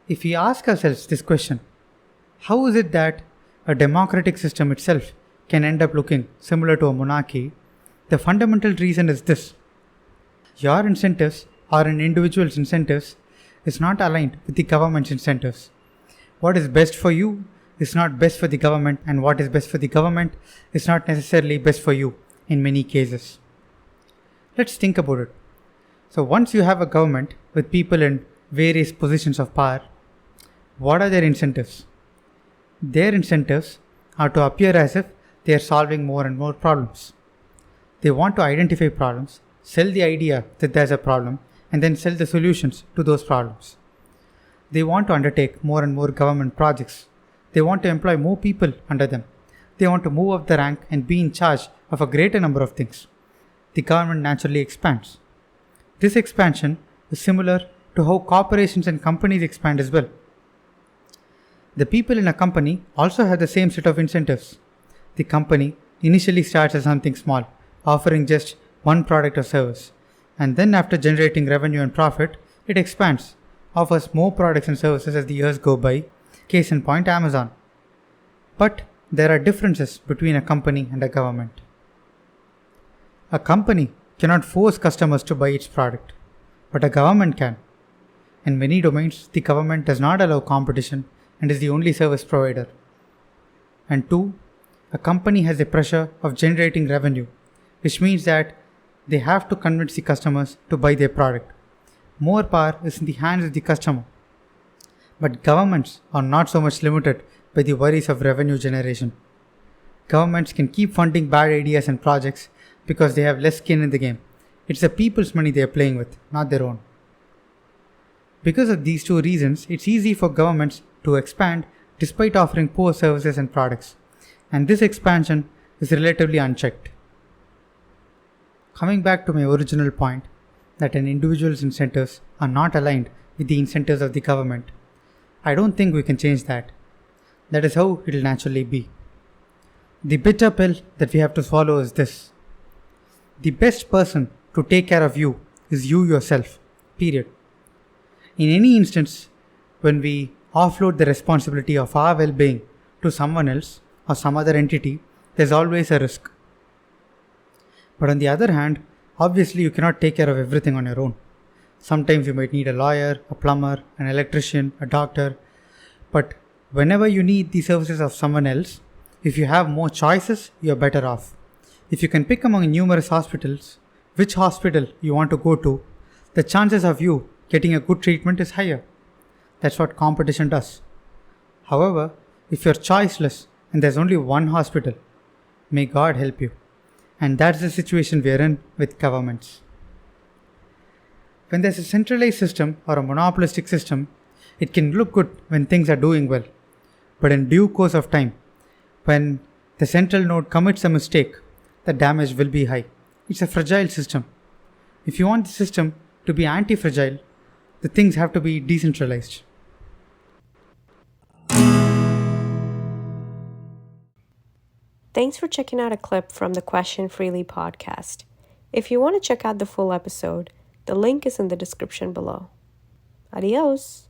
If we ask ourselves this question, how is it that a democratic system itself can end up looking similar to a monarchy? The fundamental reason is this: your incentives or an individual's incentives is not aligned with the government's incentives. What is best for you is not best for the government, and what is best for the government is not necessarily best for you in many cases. Let's think about it. So once you have a government with people in various positions of power, what are their incentives? Their incentives are to appear as if they are solving more and more problems. They want to identify problems, sell the idea that there's a problem, and then sell the solutions to those problems. They want to undertake more and more government projects. They want to employ more people under them. They want to move up the rank and be in charge of a greater number of things. The government naturally expands. This expansion is similar to how corporations and companies expand as well. The people in a company also have the same set of incentives. The company initially starts as something small, offering just one product or service, and then after generating revenue and profit, it expands, offers more products and services as the years go by. Case in point, Amazon. But there are differences between a company and a government. A company cannot force customers to buy its product, but a government can. In many domains, the government does not allow competition and is the only service provider. And two, a company has the pressure of generating revenue, which means that they have to convince the customers to buy their product. More power is in the hands of the customer. But governments are not so much limited by the worries of revenue generation. Governments can keep funding bad ideas and projects because they have less skin in the game. It's the people's money they are playing with, not their own. Because of these two reasons, it's easy for governments to expand despite offering poor services and products. And this expansion is relatively unchecked. Coming back to my original point that an individual's incentives are not aligned with the incentives of the government, I don't think we can change that. That is how it will naturally be. The bitter pill that we have to swallow is this: the best person to take care of you is you yourself, period. In any instance, when we offload the responsibility of our well-being to someone else or some other entity, there's always a risk. But on the other hand, obviously you cannot take care of everything on your own. Sometimes you might need a lawyer, a plumber, an electrician, a doctor. But whenever you need the services of someone else, if you have more choices, you're better off. If you can pick among numerous hospitals which hospital you want to go to, the chances of you getting a good treatment is higher. That's what competition does. However, if you're choiceless and there's only one hospital, may God help you. And that's the situation we're in with governments. When there's a centralized system or a monopolistic system, it can look good when things are doing well. But in due course of time, when the central node commits a mistake, the damage will be high. It's a fragile system. If you want the system to be anti-fragile, the things have to be decentralized. Thanks for checking out a clip from the Question Freely podcast. If you want to check out the full episode, the link is in the description below. Adios.